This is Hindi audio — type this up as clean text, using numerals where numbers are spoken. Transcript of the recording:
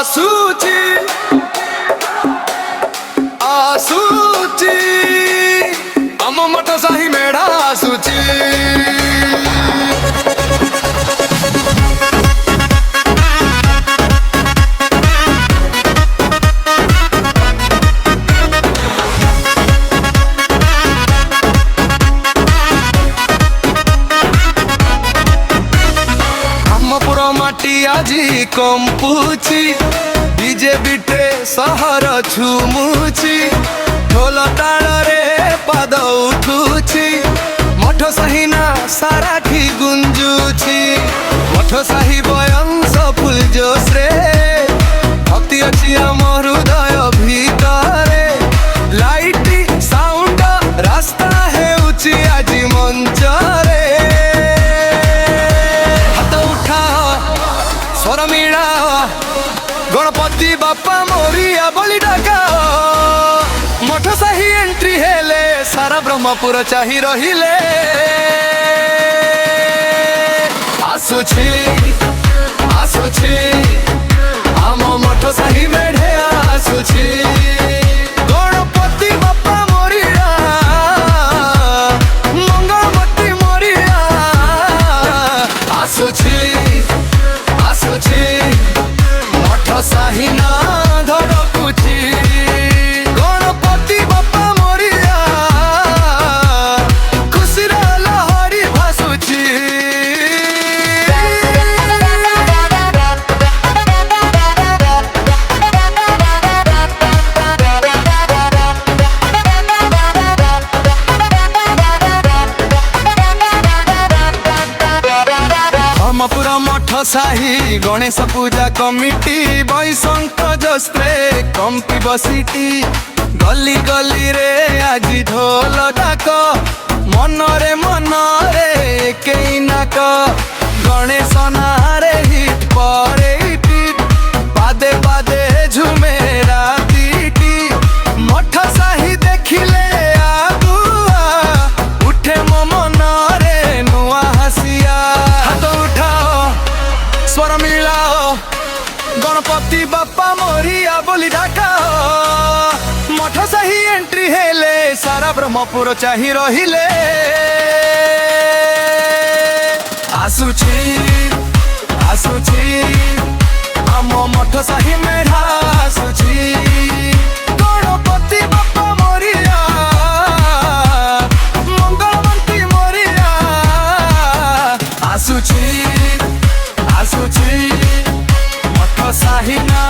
आसूची आसूची आम मठ साही मेढ़ा आसूची। माटी आजी कंपुची डीजे बिटे सहर छुमुची ढोल ताल रे पाद उठुची मठ साहिना साराठी गुंजुची मठ साही बयंस फुल जोश रे भक्ति अच्छी आम हृदय भीतरे लाइटी साउंड रास्ता है उची आजी मंच रे स्वर मिला गणपति बापा मोरिया बोली डाका मठ साही एंट्री हेले सारा ब्रह्मपुर चाही रहिले आसुची आसुची आम मठ साही मेढ़े आसुची गणपति बापा मोरिया मंगलमती मोरिया आसुची मठ साही ना धड़कुची गणपति बापा मोरिया खुशी लहरी भासुची। ब्रह्मपुर मठ साही गणेश पूजा कमिटी बैसंक जस्त्रे कंपी बसीटी गली गली रे आज ढोल डाक मनरे मनरे केई नाक गणेश नारे हिट परे हिट पादे पादे झुमे रातीटी मठ साही देखिले आगुआ उठे मो मनरे नुआ हसिया हाथ उठाओ स्वर मिलाओ गणपति बापा मोरिया बोली डाका मठ साही एंट्री हेले सारा ब्रह्मपुर चाही रहिले आसुची आसुची आम मठ साही मेढ़ा आसुची गणपति बापा मोरिया मंगलमती मोरिया आसुची आसुची मठ साही ना